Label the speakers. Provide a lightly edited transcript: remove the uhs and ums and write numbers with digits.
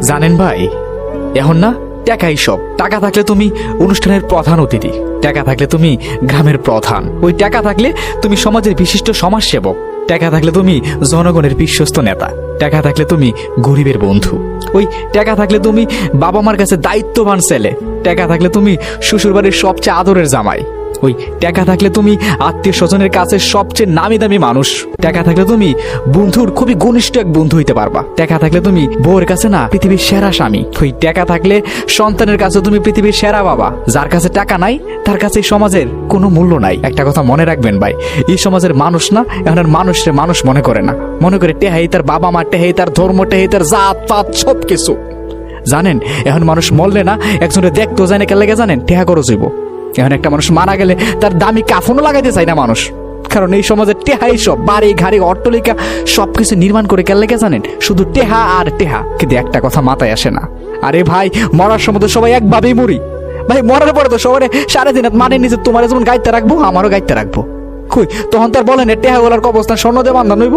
Speaker 1: জানেন ভাই, এখন না টাকাই সব। টাকা থাকলে তুমি অনুষ্ঠানের প্রধান অতিথি, টাকা থাকলে তুমি গ্রামের প্রধান, ওই টাকা থাকলে তুমি সমাজের বিশিষ্ট সমাজসেবক, টাকা থাকলে তুমি জনগণের বিশ্বস্ত নেতা, টাকা থাকলে তুমি গরিবের বন্ধু, ওই টাকা থাকলে তুমি বাবা মার কাছে দায়িত্ববান ছেলে, টাকা থাকলে তুমি শ্বশুরবাড়ির সবচেয়ে আদরের জামাই, ওই টাকা থাকলে তুমি আত্মীয় স্বজনের কাছে সবচেয়ে নামি দামি মানুষ, টাকা থাকলে তুমি বন্ধুর খুবই ঘনিষ্ঠ এক বন্ধু হইতে পারবা, টাকা থাকলে তুমি বউয়ের কাছে না পৃথিবীর সেরা স্বামী, ওই টাকা থাকলে সন্তানের কাছে তুমি পৃথিবীর সেরা বাবা। যার কাছে টাকা নাই তার কাছে এই সমাজের কোনো মূল্য নাই। একটা কথা মনে রাখবেন ভাই, এই সমাজের মানুষ না এখন আর মানুষের মানুষ মনে করে না, মনে করে টেহাই তার বাবা মা, টেহাই তার ধর্ম, টেহাই তার জাত পাত সব কিছু। জানেন এখন মানুষ মরলে না একজনের দেখতেও যায় না, কেন লাগে জানেন? টেহা খরচ হইব। এখন একটা মানুষ মারা গেলে তার দামি কাফনও লাগাইতে চায় না মানুষ, কারণ এই সমাজে টেহাই সব। বাড়ি গাড়ি অট্টালিকা সবকিছু নির্মাণ করে কেন লেগে জানেন? শুধু টেহা আর টেহা। কিন্তু একটা কথা মাথায় আসে না, আরে ভাই মরার সময় তো সবাই একভাবেই মরি ভাই, মরার পরে তো সবাই 3.5 হাত মানে নিজে তোমার যেমন গাইতে রাখবো আমারও গাইতে রাখবো। কই তখন তার বলেন টেহা গোলার কবস্থান স্বর্ণ দিয়ে বান্ধা নইব?